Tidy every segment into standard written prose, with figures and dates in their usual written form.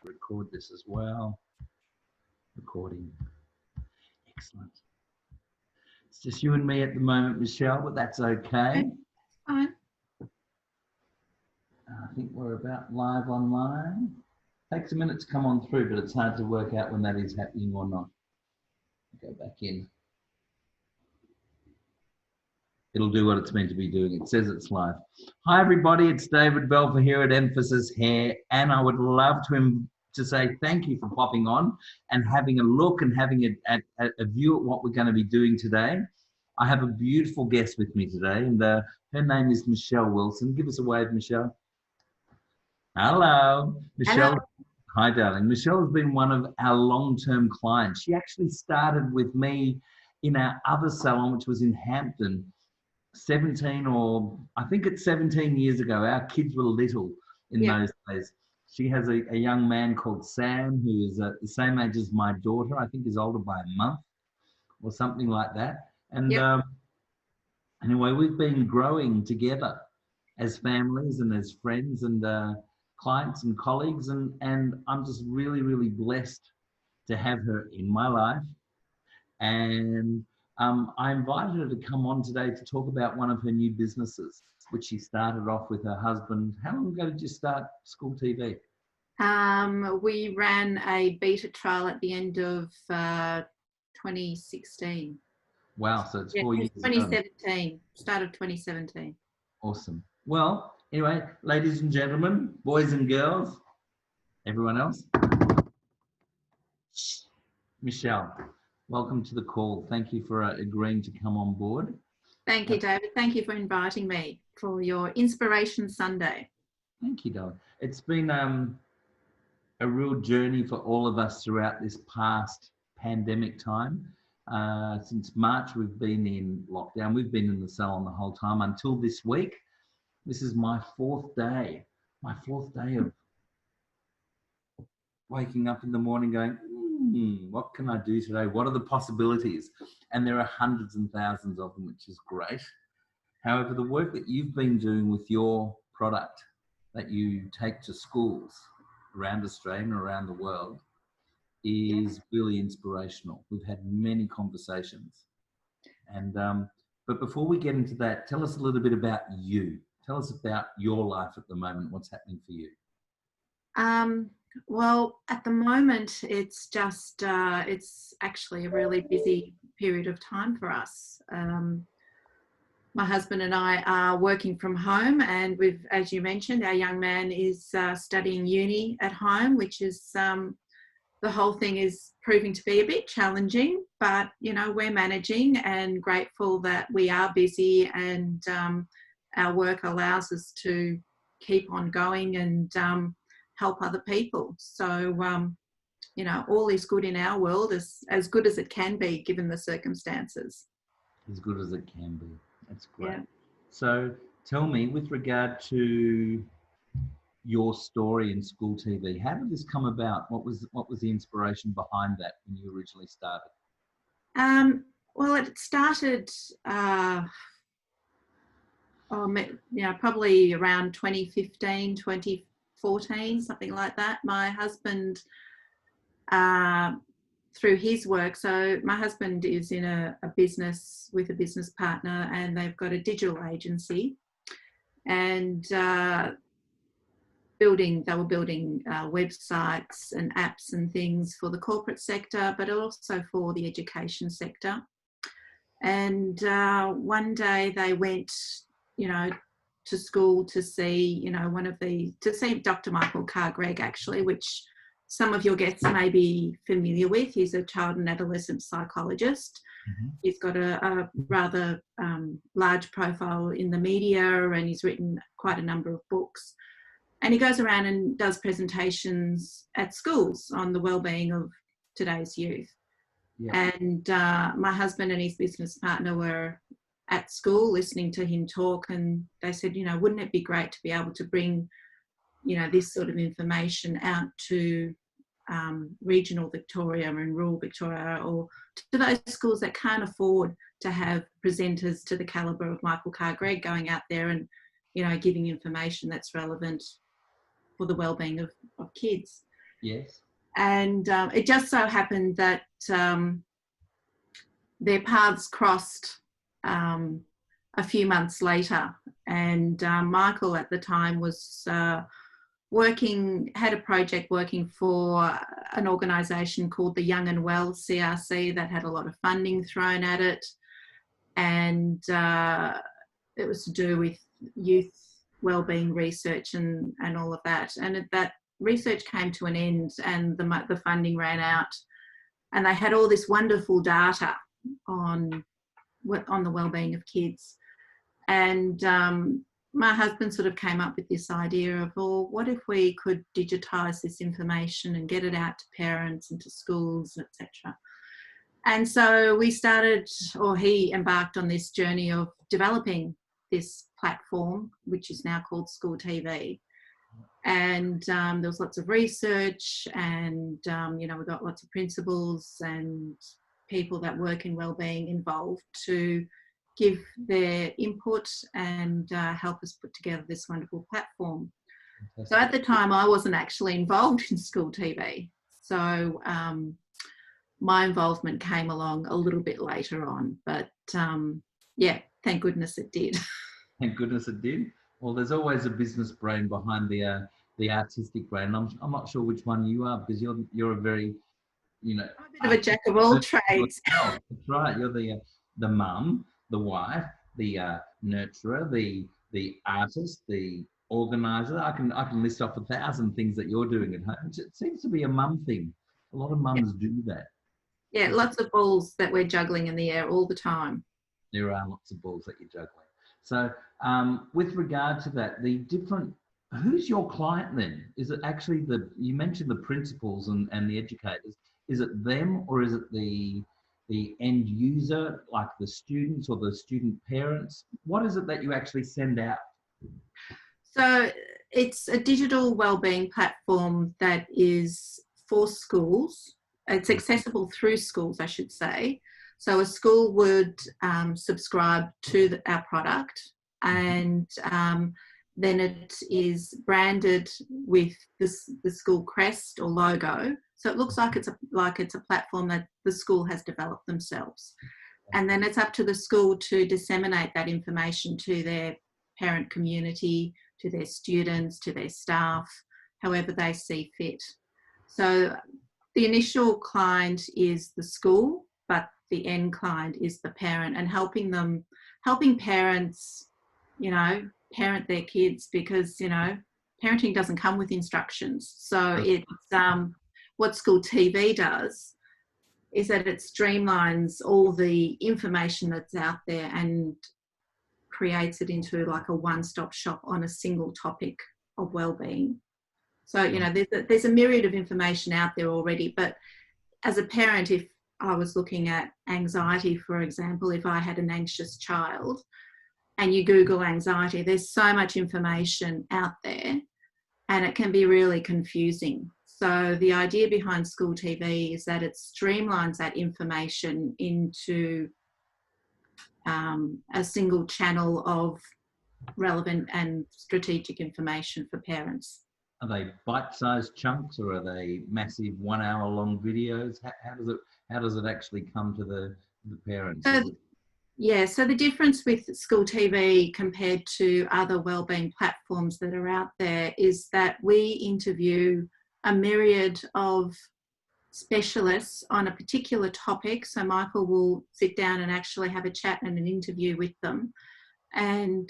record this as well. Recording. Excellent. It's just you and me at the moment, Michelle, but that's okay. Fine. I think we're about live online. Takes a minute to come on through, but it's hard to work out when that is happening or not. Go back in. It'll do what it's meant to be doing. It says it's live. Hi, everybody. It's David Belfer here at emphasishair, and I would love to say thank you for popping on and having a look and having a view at what we're going to be doing today. I have a beautiful guest with me today, and her name is Michelle Wilson. Give us a wave, Michelle. Hello. Michelle. Hello. Hi, darling. Michelle has been one of our long-term clients. She actually started with me in our other salon, which was in Hampton, 17 years ago. Our kids were little in those days. She has a young man called Sam who is the same age as my daughter. I think is older by a month or something like that. And anyway, we've been growing together as families and as friends and clients and colleagues. And I'm just really, really blessed to have her in my life. And I invited her to come on today to talk about one of her new businesses, which she started off with her husband. How long ago did you start School TV? We ran a beta trial at the end of 2016. Wow, so it's 4 years 2017, ago. Start of 2017. Awesome. Well, anyway, ladies and gentlemen, boys and girls, everyone else, Michelle, welcome to the call. Thank you for agreeing to come on board. Thank you, David. Thank you for inviting me for your Inspiration Sunday. Thank you, darling. It's been a real journey for all of us throughout this past pandemic time. Since March, we've been in lockdown. We've been in the salon the whole time until this week. This is my fourth day of waking up in the morning going, what can I do today? What are the possibilities? And there are hundreds and thousands of them, which is great. However, the work that you've been doing with your product that you take to schools around Australia and around the world is really inspirational. We've had many conversations. And but before we get into that, tell us a little bit about you. Tell us about your life at the moment. What's happening for you? Well, at the moment, it's just, it's actually a really busy period of time for us. My husband and I are working from home, and we've, as you mentioned, our young man is studying uni at home, which is, the whole thing is proving to be a bit challenging, but, you know, we're managing and grateful that we are busy, and our work allows us to keep on going and help other people. So, you know, all is good in our world, as good as it can be given the circumstances. As good as it can be. That's great. Yeah. So tell me, with regard to your story in School TV, how did this come about? What was the inspiration behind that when you originally started? Well, it started, probably around 2015, 2014, something like that. My husband, through his work, so my husband is in a business with a business partner, and they've got a digital agency, and they were building websites and apps and things for the corporate sector, but also for the education sector. And one day they went, you know, to school to see, you know, to see Dr. Michael Carr-Gregg, actually, which some of your guests may be familiar with. He's a child and adolescent psychologist. Mm-hmm. He's got a rather large profile in the media, and he's written quite a number of books. And he goes around and does presentations at schools on the well-being of today's youth. Yeah. And my husband and his business partner were at school listening to him talk, and they said, you know, wouldn't it be great to be able to bring, you know, this sort of information out to regional Victoria and rural Victoria, or to those schools that can't afford to have presenters to the calibre of Michael Carr-Gregg going out there and, you know, giving information that's relevant for the well-being of kids. Yes. And it just so happened that their paths crossed a few months later. And Michael at the time was had a project working for an organisation called the Young and Well CRC that had a lot of funding thrown at it. And it was to do with youth wellbeing research and all of that. And that research came to an end and the funding ran out. And they had all this wonderful data on the wellbeing of kids. And my husband sort of came up with this idea of, well, what if we could digitise this information and get it out to parents and to schools, etc. And so we started, or he embarked on this journey of developing this platform, which is now called School TV. And there was lots of research and, we got lots of principals and people that work in wellbeing involved to give their input and help us put together this wonderful platform. Fantastic. So at the time, I wasn't actually involved in School TV. So my involvement came along a little bit later on. But thank goodness it did. Thank goodness it did. Well, there's always a business brain behind the artistic brain. I'm not sure which one you are, because you're a very, I'm a bit of a jack of all trades. That's right. You're the mum, the wife, the nurturer, the artist, the organizer. I can list off 1,000 things that you're doing at home. It seems to be a mum thing. A lot of mums do that. Yeah, lots of balls that we're juggling in the air all the time. There are lots of balls that you're juggling. So with regard to that, who's your client then? Is it actually you mentioned the principals and the educators. Is it them, or is it the end user, like the students or the student parents? What is it that you actually send out? So it's a digital wellbeing platform that is for schools. It's accessible through schools, I should say. So a school would subscribe to our product, and then it is branded with the school crest or logo. So it looks like it's a platform that the school has developed themselves. And then it's up to the school to disseminate that information to their parent community, to their students, to their staff, however they see fit. So the initial client is the school, but the end client is the parent, and helping parents, parent their kids, because, parenting doesn't come with instructions. So it's what School TV does is that it streamlines all the information that's out there and creates it into like a one-stop shop on a single topic of wellbeing. So, there's a myriad of information out there already, but as a parent, if I was looking at anxiety, for example, if I had an anxious child and you Google anxiety, there's so much information out there and it can be really confusing. So the idea behind School TV is that it streamlines that information into a single channel of relevant and strategic information for parents. Are they bite-sized chunks, or are they massive 1 hour long videos? How does it actually come to the parents? So the difference with School TV compared to other wellbeing platforms that are out there is that we interview a myriad of specialists on a particular topic. So Michael will sit down and actually have a chat and an interview with them. And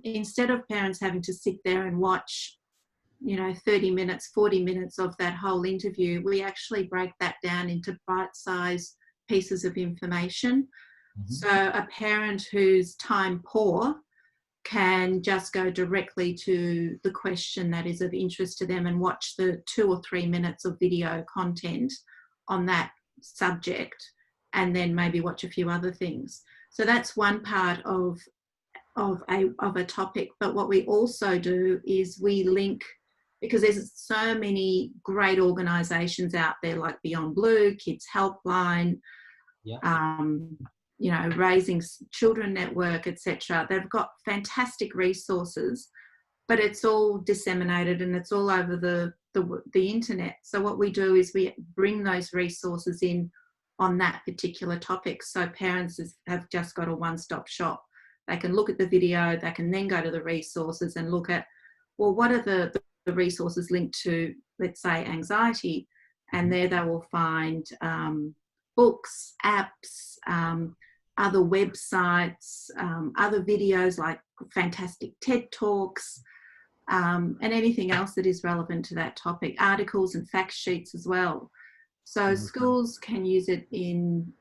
instead of parents having to sit there and watch 30 minutes, 40 minutes of that whole interview, we actually break that down into bite-sized pieces of information. Mm-hmm. So a parent who's time poor can just go directly to the question that is of interest to them and watch the 2 or 3 minutes of video content on that subject, and then maybe watch a few other things. So that's one part of a topic. But what we also do is we link, because there's so many great organisations out there like Beyond Blue, Kids Helpline, Raising Children Network, etc. They've got fantastic resources, but it's all disseminated and it's all over the the internet. So what we do is we bring those resources in on that particular topic. So parents have just got a one-stop shop. They can look at the video, they can then go to the resources and look at, well, what are the resources linked to, let's say, anxiety? And there they will find books, apps, other websites, other videos like fantastic TED Talks, and anything else that is relevant to that topic, articles and fact sheets as well. So schools can use it in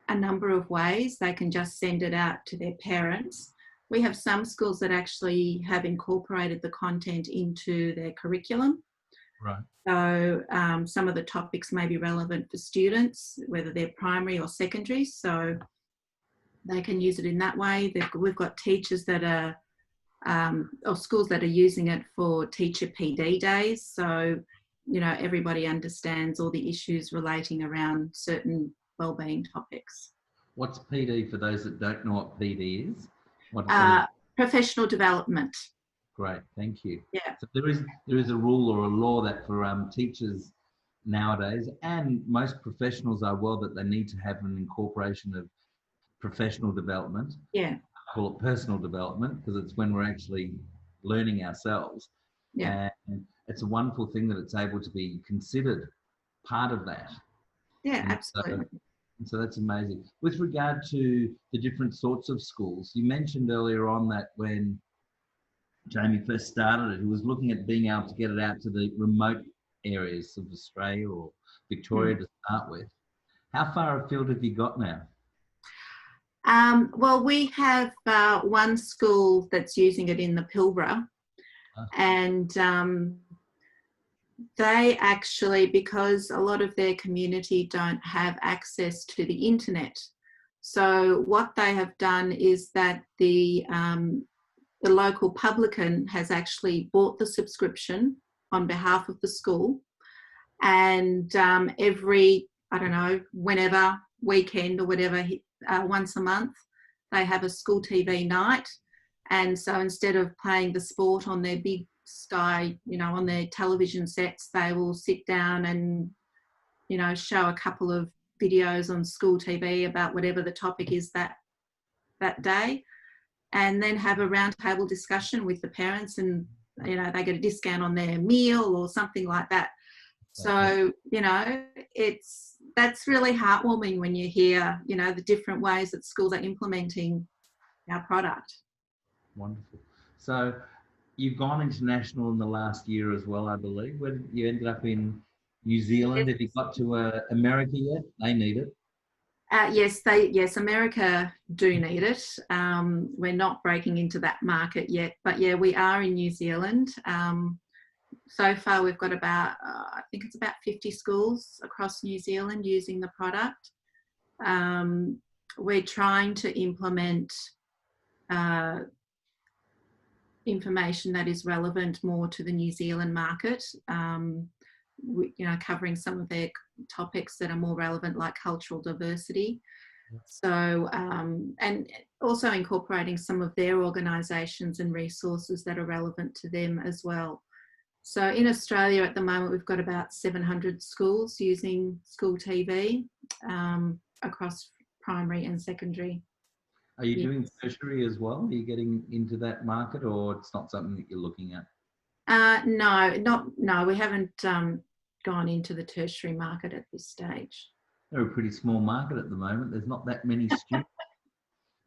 a number of ways. They can just send it out to their parents. We have some schools that actually have incorporated the content into their curriculum. Right. So some of the topics may be relevant for students, whether they're primary or secondary. So they can use it in that way. We've got teachers that are, or schools that are using it for teacher PD days. So, you know, everybody understands all the issues relating around certain wellbeing topics. What's PD for those that don't know what PD is? Professional development. Great, thank you. Yeah. So there is a rule or a law that for teachers nowadays, and most professionals are aware that they need to have an incorporation of professional development. Yeah. I call it personal development because it's when we're actually learning ourselves. Yeah. And it's a wonderful thing that it's able to be considered part of that. Yeah, absolutely. So that's amazing. With regard to the different sorts of schools, you mentioned earlier on that when Jamie first started it, he was looking at being able to get it out to the remote areas of Australia or Victoria to start with. How far afield have you got now? Well, we have one school that's using it in the Pilbara, and they actually, because a lot of their community don't have access to the internet, so what they have done is that the local publican has actually bought the subscription on behalf of the school, and every, I don't know, whenever, weekend or whatever, once a month, they have a school TV night. And so instead of playing the sport on their big sky, you know, on their television sets, they will sit down and, you know, show a couple of videos on school TV about whatever the topic is that day, and then have a roundtable discussion with the parents, and, you know, they get a discount on their meal or something like that. So, you know, that's really heartwarming when you hear, you know, the different ways that schools are implementing our product. Wonderful. So you've gone international in the last year as well, I believe. Where you ended up in New Zealand. Yes. Have you got to America yet? They need it. Yes, America do need it. We're not breaking into that market yet, but yeah, we are in New Zealand. So far, we've got about, I think it's about 50 schools across New Zealand using the product. We're trying to implement information that is relevant more to the New Zealand market, you know, covering some of their topics that are more relevant, like cultural diversity. So, and also incorporating some of their organisations and resources that are relevant to them as well. So in Australia at the moment, we've got about 700 schools using school TV across primary and secondary. Are you doing tertiary as well? Are you getting into that market, or it's not something that you're looking at? No, we haven't gone into the tertiary market at this stage. They're a pretty small market at the moment. There's not that many students.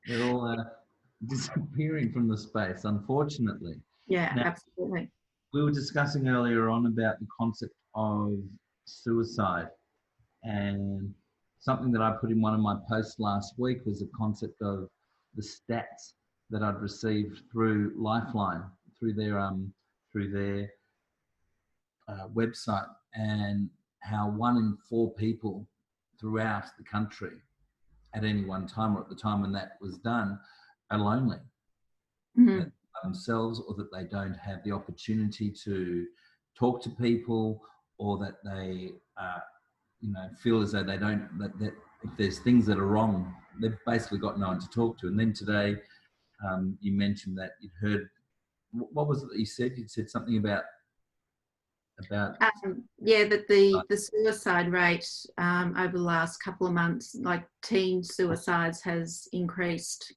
They're all disappearing from the space, unfortunately. Yeah, now, absolutely. We were discussing earlier on about the concept of suicide, and something that I put in one of my posts last week was the concept of the stats that I'd received through Lifeline, through their website, and how 1 in 4 people throughout the country at any one time, or at the time when that was done, are lonely. Mm-hmm. Themselves, or that they don't have the opportunity to talk to people, or that they you know, feel as though they don't, that if there's things that are wrong, they've basically got no one to talk to. And then today you mentioned that you'd heard, what was it that you said? You said something about about? Yeah, that the suicide rate over the last couple of months, like teen suicides, has increased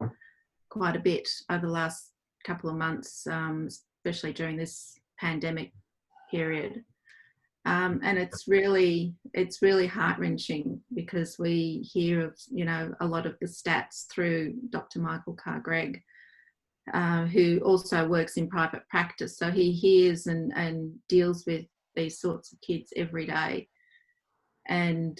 quite a bit over the last couple of months, especially during this pandemic period. And it's really heart-wrenching, because we hear of, you know, a lot of the stats through Dr. Michael Carr-Gregg, who also works in private practice. So he hears and deals with these sorts of kids every day. And,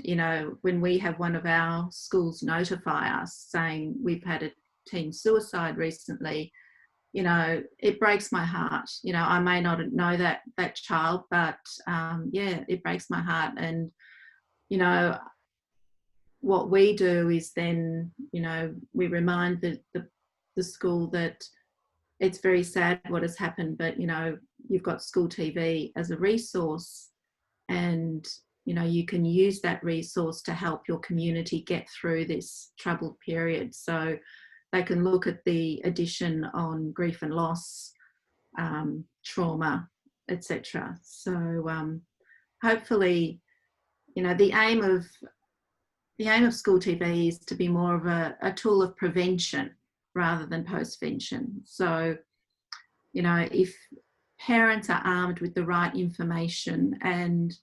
you know, when we have one of our schools notify us saying we've had a teen suicide recently, you know, it breaks my heart. You know, I may not know that child, but yeah, it breaks my heart. And, you know, what we do is then, you know, we remind the school that it's very sad what has happened, but, you know, you've got school TV as a resource, and, you know, you can use that resource to help your community get through this troubled period. So they can look at the edition on grief and loss, trauma, etc. So hopefully, you know, the aim of school TV is to be more of a tool of prevention rather than postvention. So, you know, if parents are armed with the right information and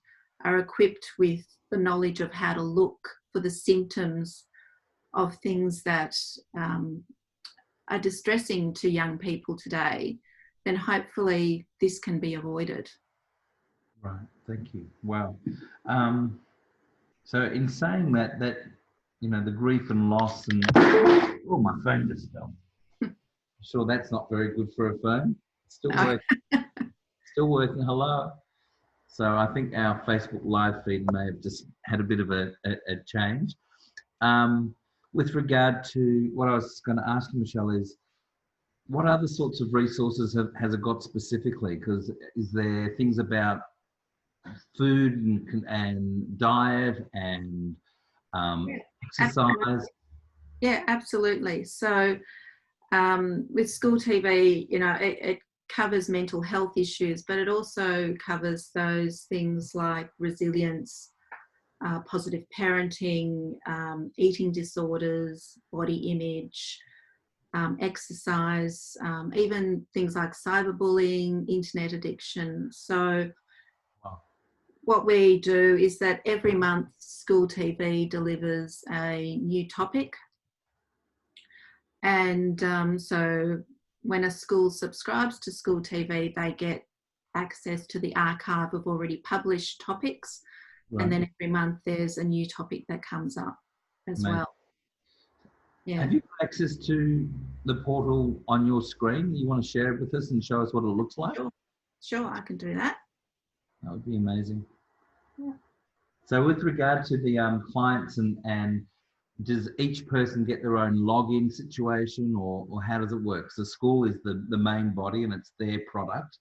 are equipped with the knowledge of how to look for the symptoms of things that are distressing to young people today, then hopefully this can be avoided. Right, thank you. Wow. So in saying that, you know, the grief and loss and, oh, my phone just fell. Sure, that's not very good for a phone. It's still working. Still working. Hello. So I think our Facebook live feed may have just had a bit of a change. With regard to what I was going to ask you, Michelle, is what other sorts of resources has it got specifically? Because is there things about food and diet and exercise? Yeah, absolutely. So with school TV, you know, it covers mental health issues, but it also covers those things like resilience, positive parenting, eating disorders, body image, exercise, even things like cyberbullying, internet addiction. So what we do is that every month School TV delivers a new topic. And so when a school subscribes to School TV, they get access to the archive of already published topics. Right. And then every month there's a new topic that comes up as well. Yeah. Have you got access to the portal on your screen? You want to share it with us and show us what it looks like? Sure, I can do that. That would be amazing. Yeah. So with regard to the clients and does each person get their own login situation, or how does it work? So school is the main body and it's their product.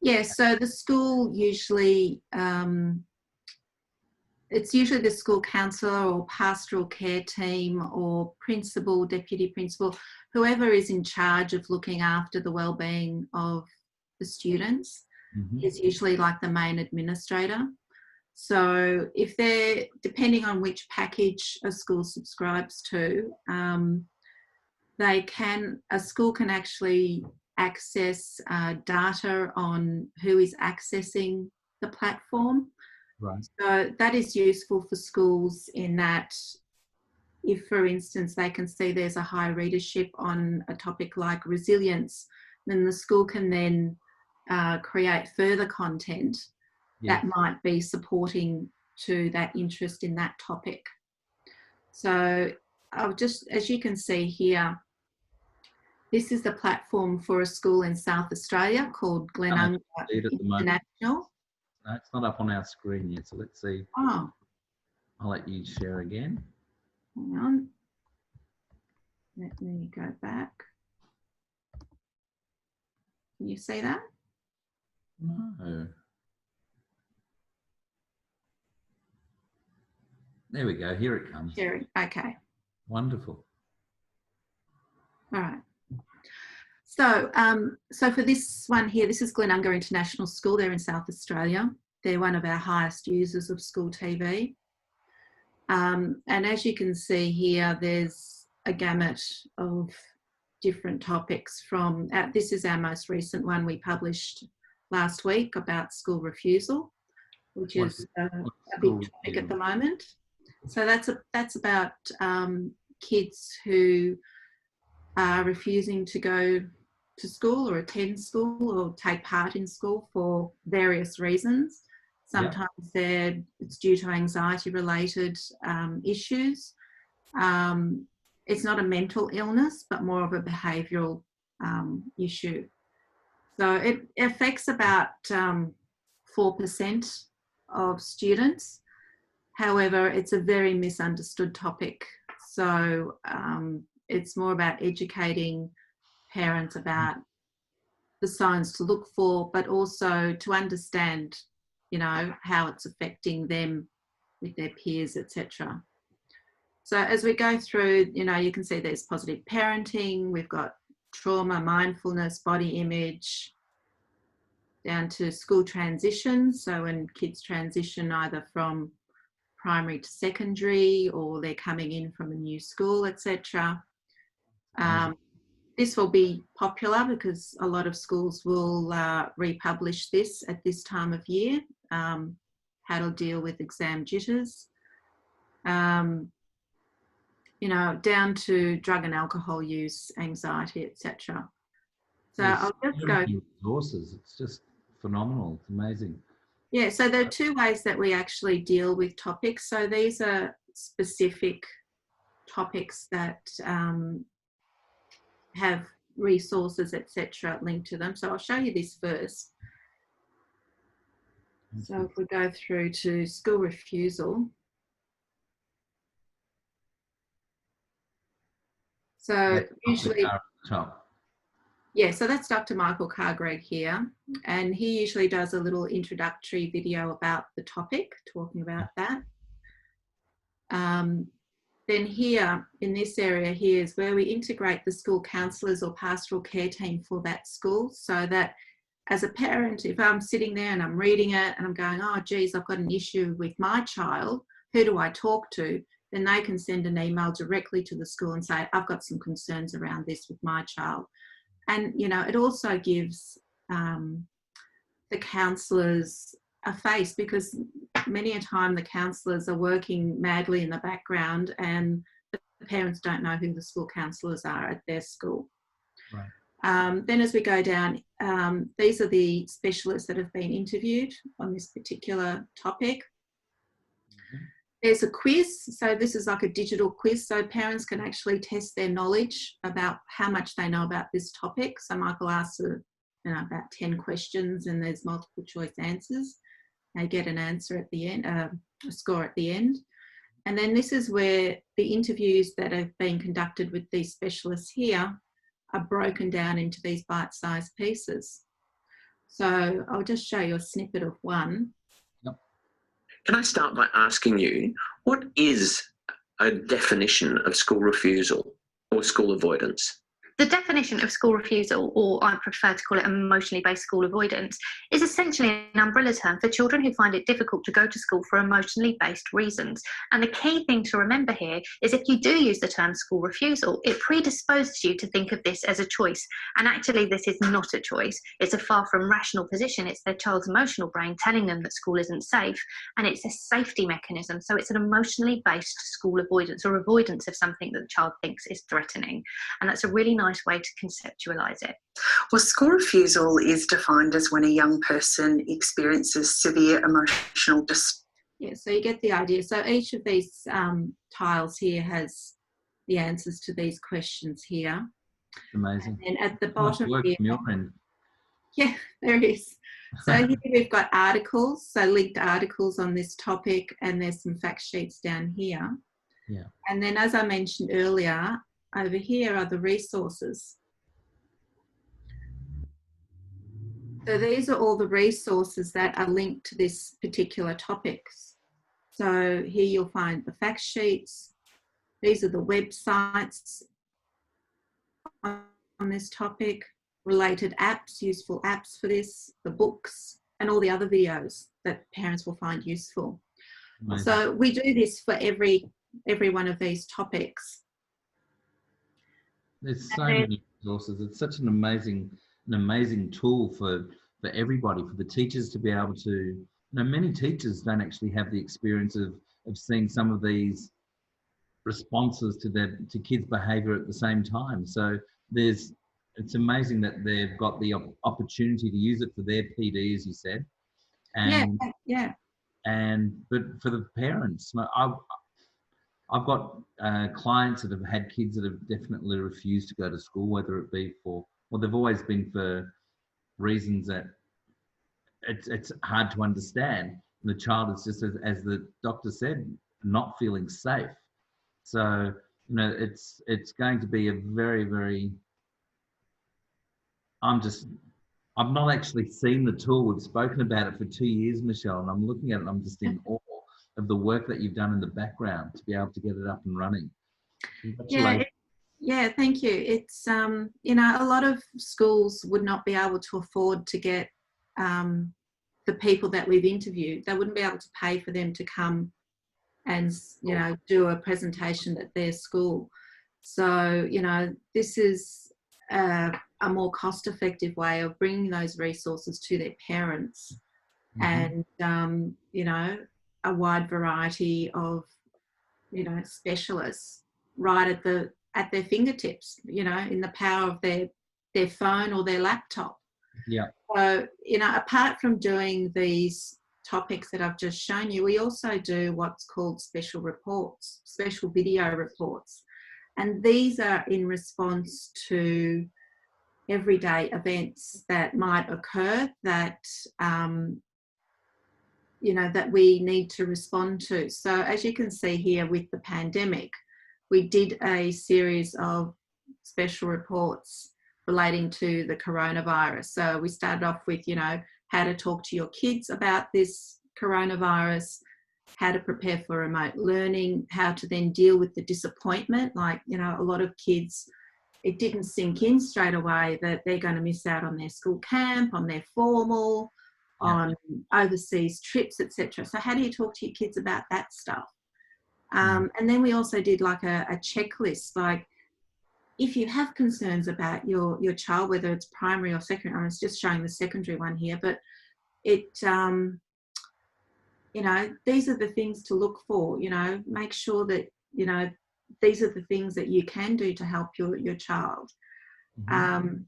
Yeah, so the school usually, it's usually the school counsellor or pastoral care team or principal, deputy principal, whoever is in charge of looking after the wellbeing of the students is usually like the main administrator. So if they're, depending on which package a school subscribes to, a school can actually access data on who is accessing the platform. Right. So that is useful for schools in that if, for instance, they can see there's a high readership on a topic like resilience, then the school can then create further content that might be supporting to that interest in that topic. So I'll just, as you can see here, this is the platform for a school in South Australia called Glenunga International. No, it's not up on our screen yet, so let's see. Oh. I'll let you share again. Hang on. Let me go back. Can you see that? No. There we go. Here it comes. Sharing. Okay. Wonderful. All right. So for this one here, this is Glenunga International School. They're in South Australia. They're one of our highest users of school TV. And as you can see here, there's a gamut of different topics from, this is our most recent one we published last week about school refusal, which is a big topic at the moment. So that's about kids who are refusing to go to school or attend school or take part in school for various reasons. Sometimes it's due to anxiety-related issues. It's not a mental illness, but more of a behavioural issue. So it affects about 4% of students. However, it's a very misunderstood topic. So it's more about educating parents about the signs to look for, but also to understand, you know, how it's affecting them with their peers, etc. So as we go through, you know, you can see there's positive parenting, we've got trauma, mindfulness, body image, down to school transition. So when kids transition either from primary to secondary, or they're coming in from a new school, etc. This will be popular because a lot of schools will republish this at this time of year, how to deal with exam jitters, you know, down to drug and alcohol use, anxiety, etc. So I'll just go. Resources, it's just phenomenal. It's amazing. Yeah, so there are two ways that we actually deal with topics. So these are specific topics that have resources, etc., linked to them. So I'll show you this first. So if we go through to school refusal. So usually, yeah, so that's Dr. Michael Cargregg here, and he usually does a little introductory video about the topic, talking about that. Then here, in this area here, is where we integrate the school counsellors or pastoral care team for that school, so that as a parent, if I'm sitting there and I'm reading it and I'm going, oh, geez, I've got an issue with my child, who do I talk to? Then they can send an email directly to the school and say, I've got some concerns around this with my child. And, you know, it also gives the counsellors a face, because many a time the counsellors are working madly in the background and the parents don't know who the school counsellors are at their school. Right. Then as we go down, these are the specialists that have been interviewed on this particular topic. Mm-hmm. There's a quiz. So this is like a digital quiz. So parents can actually test their knowledge about how much they know about this topic. So Michael asks about 10 questions and there's multiple choice answers. They get an answer at the end, a score at the end. And then this is where the interviews that have been conducted with these specialists here are broken down into these bite-sized pieces. So I'll just show you a snippet of one. Yep. Can I start by asking you, what is a definition of school refusal or school avoidance? The definition of school refusal, or I prefer to call it emotionally based school avoidance, is essentially an umbrella term for children who find it difficult to go to school for emotionally based reasons. And the key thing to remember here is if you do use the term school refusal, it predisposes you to think of this as a choice. And actually, this is not a choice. It's a far from rational position. It's their child's emotional brain telling them that school isn't safe, and it's a safety mechanism. So it's an emotionally based school avoidance, or avoidance of something that the child thinks is threatening. And that's a really nice way to conceptualize it. Well, school refusal is defined as when a young person experiences severe emotional distress. Yeah, so you get the idea. So each of these tiles here has the answers to these questions here. Amazing. And at the bottom work here, from your end. Yeah, there is. So here we've got articles, so linked articles on this topic, and there's some fact sheets down here. Yeah. And then, as I mentioned earlier, over here are the resources. So these are all the resources that are linked to this particular topics. So here you'll find the fact sheets. These are the websites on this topic. related apps, useful apps for this, the books, and all the other videos that parents will find useful. Amazing. So we do this for every one of these topics. There's so many resources. It's such an amazing tool for everybody, for the teachers to be able to, you know, many teachers don't actually have the experience of seeing some of these responses to kids' behaviour at the same time. So it's amazing that they've got the opportunity to use it for their PD, as you said. And, yeah. But for the parents, I've got clients that have had kids that have definitely refused to go to school, whether it be they've always been for reasons that it's hard to understand. And the child is just, as the doctor said, not feeling safe. So, you know, it's going to be a very, very, I've not actually seen the tool. We've spoken about it for 2 years, Michelle, and I'm looking at it and I'm just in awe of the work that you've done in the background to be able to get it up and running. Yeah, thank you. It's, you know, a lot of schools would not be able to afford to get the people that we've interviewed. They wouldn't be able to pay for them to come and, you know, do a presentation at their school. So, you know, this is a more cost-effective way of bringing those resources to their parents. And, you know, a wide variety of, you know, specialists right at their fingertips, you know, in the power of their phone or their laptop. Yeah. So, you know, apart from doing these topics that I've just shown you, we also do what's called special reports, special video reports. And these are in response to everyday events that might occur that, you know, that we need to respond to. So as you can see here with the pandemic, we did a series of special reports relating to the coronavirus. So we started off with, you know, how to talk to your kids about this coronavirus, how to prepare for remote learning, how to then deal with the disappointment. Like, you know, a lot of kids, it didn't sink in straight away that they're going to miss out on their school camp, on their formal, on overseas trips, etc. So how do you talk to your kids about that stuff? And then we also did like a checklist, like if you have concerns about your child, whether it's primary or secondary, I was just showing the secondary one here, but it, you know, these are the things to look for, you know, make sure that, you know, these are the things that you can do to help your child. And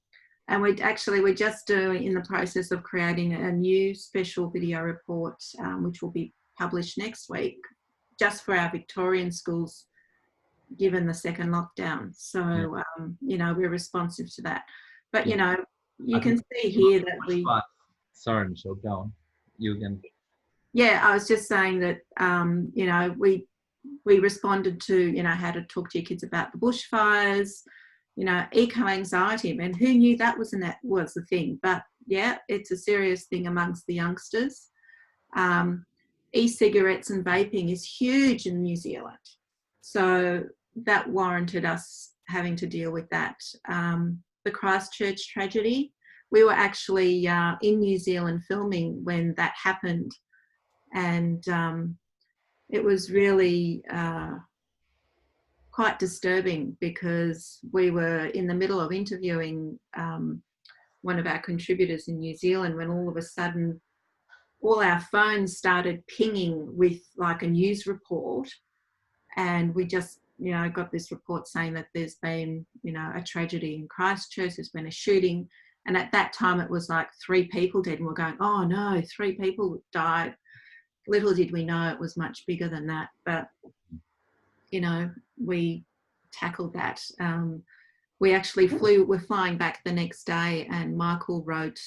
we're just in the process of creating a new special video report, which will be published next week, just for our Victorian schools, given the second lockdown. So, you know, we're responsive to that. But, you know, you can see here that we... Sorry, Michelle, go on. You again. Yeah, I was just saying that, you know, we responded to, you know, how to talk to your kids about the bushfires, you know, eco-anxiety. I mean, who knew that was the thing? But, yeah, it's a serious thing amongst the youngsters. E-cigarettes and vaping is huge in New Zealand. So that warranted us having to deal with that. The Christchurch tragedy, we were actually in New Zealand filming when that happened. And it was really quite disturbing because we were in the middle of interviewing one of our contributors in New Zealand when all of a sudden all our phones started pinging with like a news report, and we just, you know, got this report saying that there's been, you know, a tragedy in Christchurch, there's been a shooting, and at that time it was like 3 people dead, and we're going, oh no, 3 people died. Little did we know it was much bigger than that, but, you know, we tackled that. We actually we're flying back the next day, and Michael wrote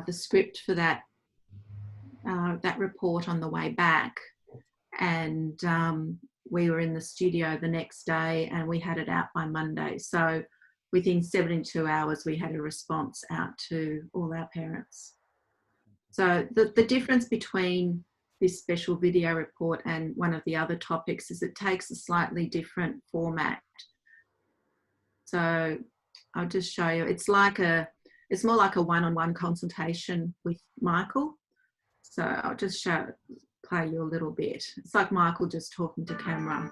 the script for that report on the way back, and we were in the studio the next day and we had it out by Monday. So within 72 hours we had a response out to all our parents. So the difference between this special video report and one of the other topics is it takes a slightly different format. So I'll just show you. It's more like a one-on-one consultation with Michael. So I'll just play you a little bit. It's like Michael just talking to camera.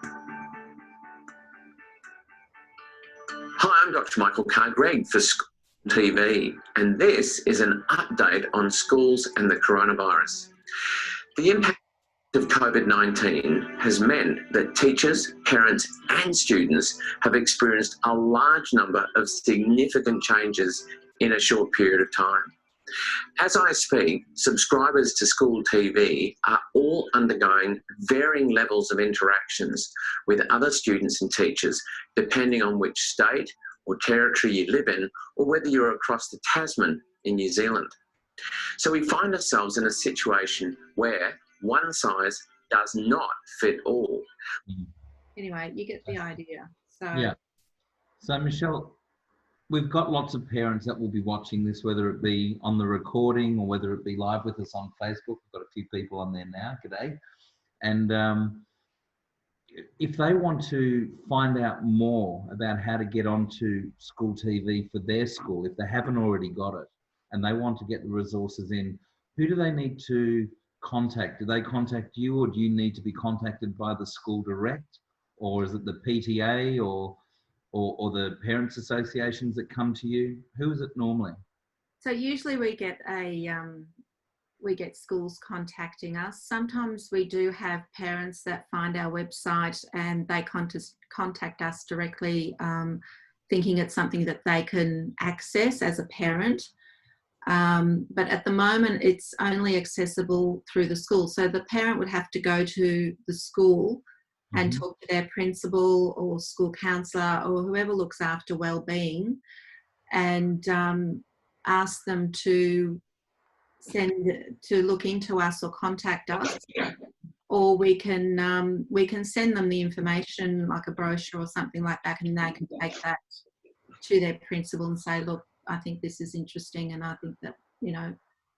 Hi, I'm Dr. Michael Carr-Gregg for School TV, and this is an update on schools and the coronavirus. The impact of COVID-19 has meant that teachers, parents and students have experienced a large number of significant changes in a short period of time. As I speak, subscribers to School TV are all undergoing varying levels of interactions with other students and teachers, depending on which state or territory you live in, or whether you're across the Tasman in New Zealand. So we find ourselves in a situation where one size does not fit all. Anyway, you get the idea. So yeah. So Michelle, we've got lots of parents that will be watching this, whether it be on the recording or whether it be live with us on Facebook. We've got a few people on there now. G'day. And if they want to find out more about how to get onto School TV for their school, if they haven't already got it and they want to get the resources in, who do they need to contact? Do they contact you, or do you need to be contacted by the school direct, or is it the PTA or the parents associations that come to you? Who is it normally? So usually we get schools contacting us. Sometimes we do have parents that find our website and they contact us directly, thinking it's something that they can access as a parent. But at the moment, it's only accessible through the school. So the parent would have to go to the school and talk to their principal or school counsellor or whoever looks after wellbeing, and ask them to look into us or contact us, or we can send them the information like a brochure or something like that, and they can take that to their principal and say, look, I think this is interesting and I think that,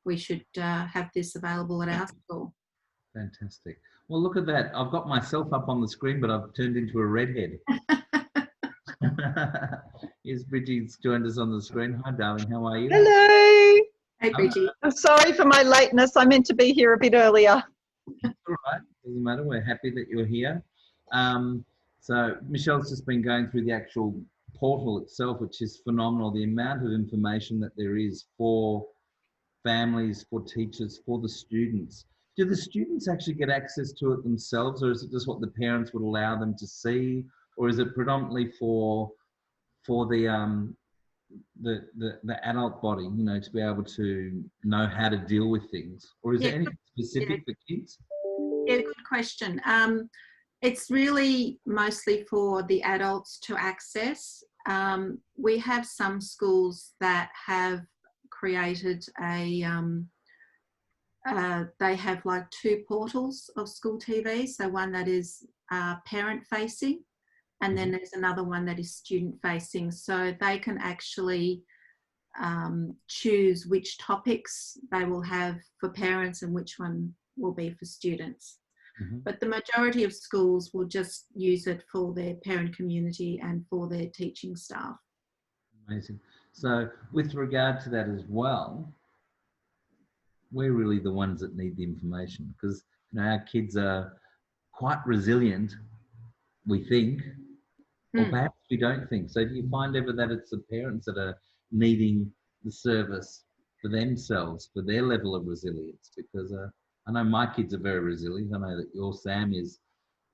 we should have this available at our school. Fantastic. Well, look at that. I've got myself up on the screen, but I've turned into a redhead. Here's Bridget's joined us on the screen. Hi, darling. How are you? Hello. Hey, Bridgie. I'm sorry for my lateness. I meant to be here a bit earlier. All right. Doesn't matter. We're happy that you're here. So Michelle's just been going through the actual portal itself, which is phenomenal. The amount of information that there is for families, for teachers, for the students. Do the students actually get access to it themselves, or is it just what the parents would allow them to see, or is it predominantly for the adult body, to be able to know how to deal with things, or is there anything specific for kids? Yeah, good question. It's really mostly for the adults to access. We have some schools that have created they have like two portals of School TV. So one that is parent facing, and then there's another one that is student facing. So they can actually choose which topics they will have for parents and which one will be for students. But the majority of schools will just use it for their parent community and for their teaching staff. Amazing. So with regard to that as well, we're really the ones that need the information, because our kids are quite resilient, we think, or perhaps we don't think. So do you find ever that it's the parents that are needing the service for themselves, for their level of resilience? Because I know my kids are very resilient. I know that your Sam is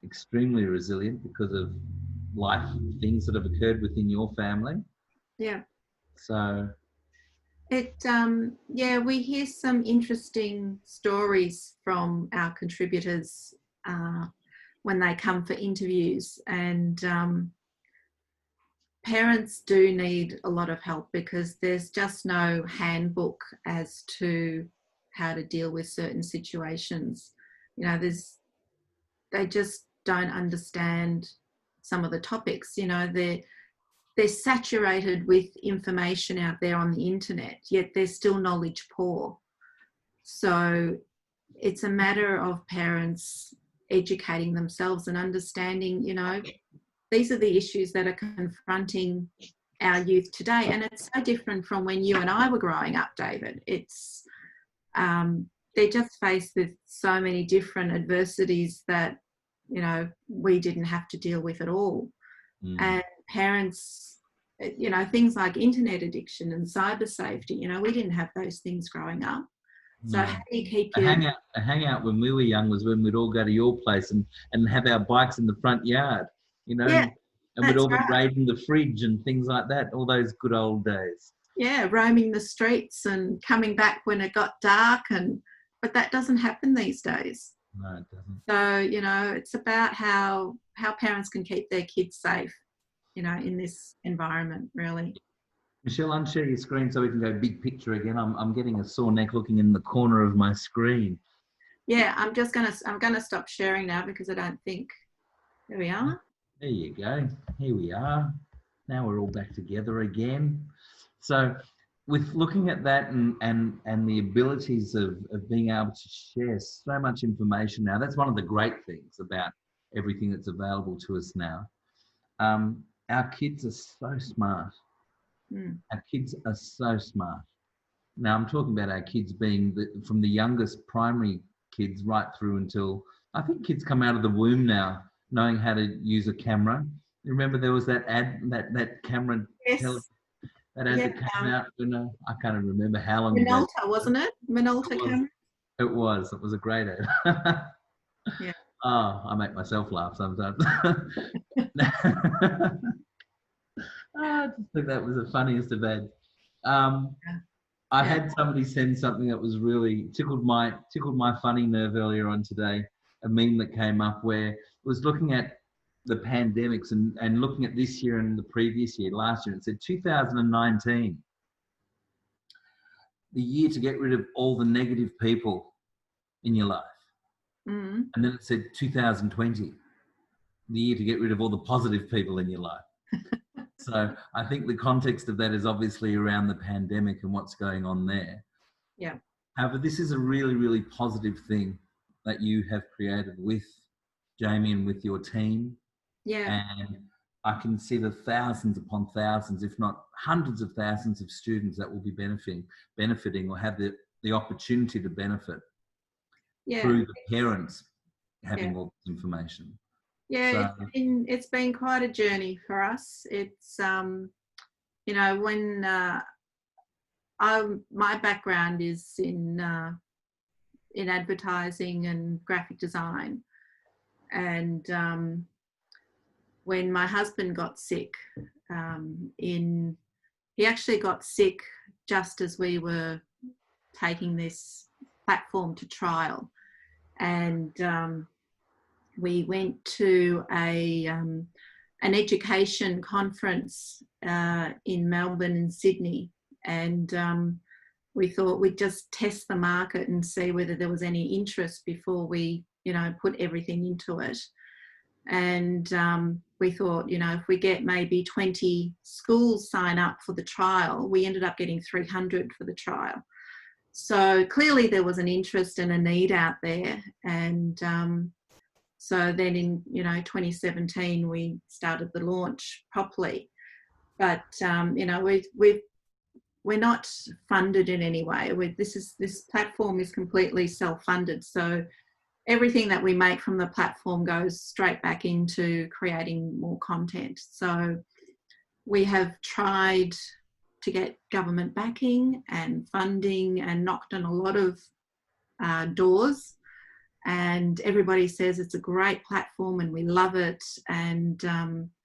extremely resilient because of life things that have occurred within your family. Yeah. So we hear some interesting stories from our contributors when they come for interviews, and parents do need a lot of help because there's just no handbook as to how to deal with certain situations. They just don't understand some of the topics. They're saturated with information out there on the internet, yet they're still knowledge poor. So it's a matter of parents educating themselves and understanding, these are the issues that are confronting our youth today, and it's so different from when you and I were growing up, David. It's they're just faced with so many different adversities that, you know, we didn't have to deal with at all. And parents, you know, things like internet addiction and cyber safety, you know, we didn't have those things growing up. So how do you keep your... A hangout when we were young was when we'd all go to your place and have our bikes in the front yard, you know, Yeah, and we'd all be raiding the fridge and things like that, all those good old days. Yeah, roaming the streets and coming back when it got dark, but that doesn't happen these days. No, it doesn't. So, you know, it's about how parents can keep their kids safe, you know, in this environment, really. Michelle, unshare your screen so we can go big picture again. I'm getting a sore neck looking in the corner of my screen. Yeah, I'm gonna stop sharing now because I don't think... There we are. There you go. Here we are. Now we're all back together again. So with looking at that and the abilities of being able to share so much information now, that's one of the great things about everything that's available to us now. Our kids are so smart. Our kids are so smart. Now I'm talking about our kids being from the youngest primary kids right through until, I think kids come out of the womb now knowing how to use a camera. You remember there was that ad, that camera, Yes. that ad that came out, I can't even remember how long ago. Minolta, wasn't it? Minolta camera? It was a great ad. Yeah. Oh, I make myself laugh sometimes. I just think that was the funniest of ads. I had somebody send something that was really tickled my funny nerve earlier on today, a meme that came up where it was looking at the pandemics and looking at this year and the previous year, last year. It said 2019, the year to get rid of all the negative people in your life. And then it said 2020, the year to get rid of all the positive people in your life. So I think the context of that is obviously around the pandemic and what's going on there. Yeah. However, this is a really, really positive thing that you have created with Jamie and with your team. Yeah. And I can see the thousands upon thousands, if not hundreds of thousands of students that will be benefiting or have the opportunity to benefit through the parents having all this information. Yeah, so, it's been quite a journey for us. It's you know, when my background is in advertising and graphic design, and when my husband got sick, he actually got sick just as we were taking this platform to trial, and we went to an education conference in Melbourne and Sydney, and we thought we'd just test the market and see whether there was any interest before we, you know, put everything into it. And we thought, you know, if we get maybe 20 schools sign up for the trial, we ended up getting 300 for the trial. So clearly there was an interest and a need out there. And so then in, you know, 2017, we started the launch properly. But, you know, we're not funded in any way. This platform is completely self-funded. So everything that we make from the platform goes straight back into creating more content. So we have tried to get government backing and funding and knocked on a lot of doors. And everybody says it's a great platform and we love it. And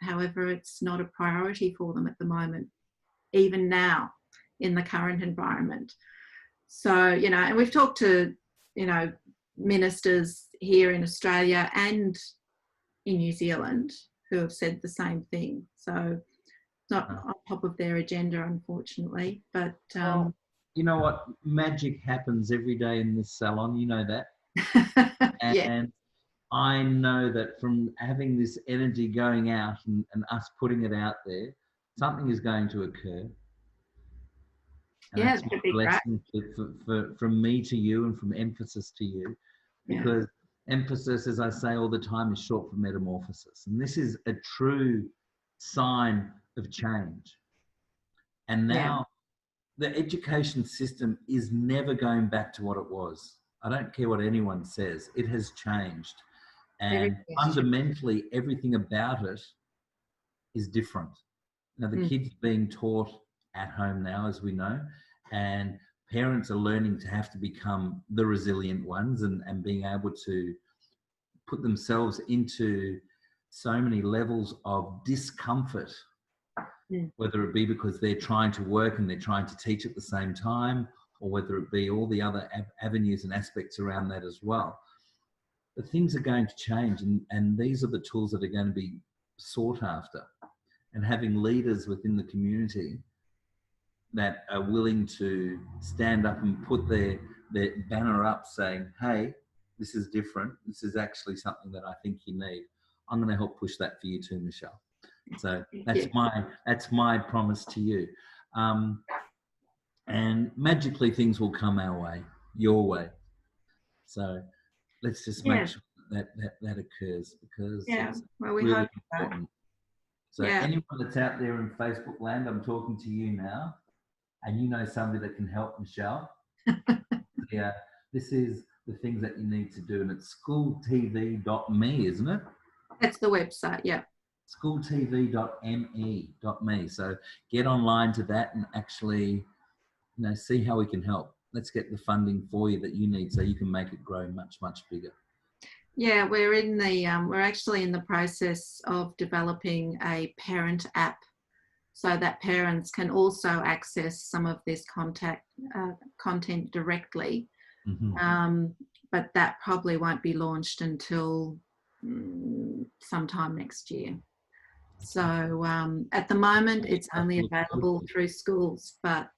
however, it's not a priority for them at the moment, even now in the current environment. So, you know, and we've talked to, you know, ministers here in Australia and in New Zealand who have said the same thing. So it's not on top of their agenda, unfortunately. But well, you know what? Magic happens every day in this salon. You know that. And I know that from having this energy going out and us putting it out there, something is going to occur. And yeah, that's my blessing from me to you and from emphasis to you, because emphasis, as I say all the time, is short for metamorphosis. And this is a true sign of change. And now the education system is never going back to what it was. I don't care what anyone says. It has changed. And fundamentally, everything about it is different. Now, the kids are being taught at home now, as we know, and parents are learning to have to become the resilient ones and being able to put themselves into so many levels of discomfort, whether it be because they're trying to work and they're trying to teach at the same time, or whether it be all the other avenues and aspects around that as well. But things are going to change, and these are the tools that are going to be sought after. And having leaders within the community that are willing to stand up and put their banner up saying, hey, this is different. This is actually something that I think you need. I'm going to help push that for you too, Michelle. So that's my promise to you. And magically things will come our way, your way. So let's just make sure that occurs, because it's really important. So anyone that's out there in Facebook land, I'm talking to you now, and you know somebody that can help Michelle. This is the things that you need to do, and it's schooltv.me, isn't it? That's the website, yeah. schooltv.me. So get online to that and actually, see how we can help. Let's get the funding for you that you need so you can make it grow much, much bigger. Yeah, we're actually in the process of developing a parent app so that parents can also access some of this content directly. But that probably won't be launched until sometime next year. So at the moment, it's only available through schools, but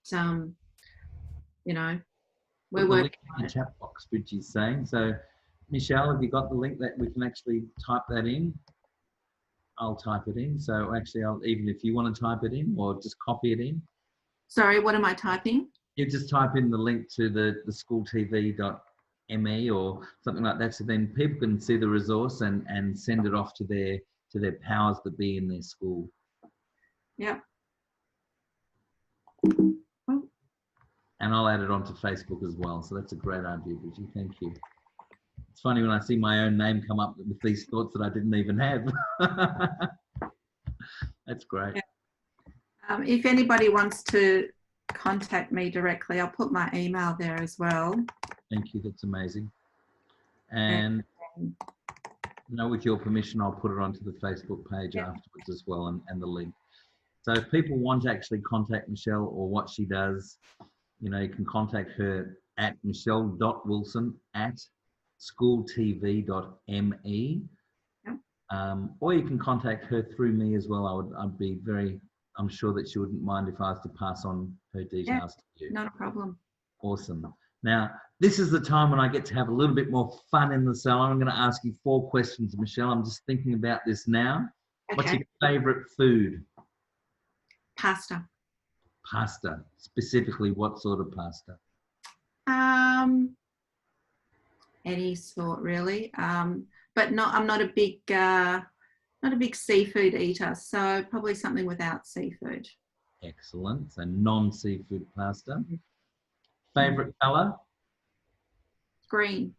we're working on it. Chat box, Bridgie's saying. So, Michelle, have you got the link that we can actually type that in? I'll type it in. So actually, even if you want to type it in or just copy it in. Sorry, what am I typing? You just type in the link to the schooltv.me or something like that, so then people can see the resource and send it off to their powers that be in their school. Yeah. And I'll add it onto Facebook as well. So that's a great idea, Bridgie. Thank you. It's funny when I see my own name come up with these thoughts that I didn't even have. That's great. Yeah. If anybody wants to contact me directly, I'll put my email there as well. Thank you. That's amazing. And with your permission, I'll put it onto the Facebook page afterwards as well, and the link. So if people want to actually contact Michelle or what she does, you can contact her at michelle.wilson@schooltv.me. Or you can contact her through me as well. I'm sure that she wouldn't mind if I was to pass on her details to you. Not a problem. Awesome. Now, this is the time when I get to have a little bit more fun in the salon. I'm going to ask you 4 questions, Michelle. I'm just thinking about this now. Okay. What's your favourite food? Pasta. Pasta. Specifically, what sort of pasta? Any sort, really. But I'm not a big seafood eater, so probably something without seafood. Excellent. So non-seafood pasta. Favorite colour? Green.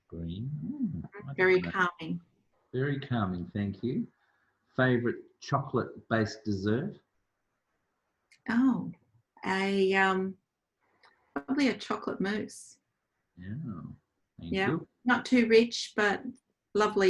Green. Very calming. Very calming, thank you. Favorite chocolate-based dessert? Oh, probably a chocolate mousse. Yeah. Thank you. Not too rich, but lovely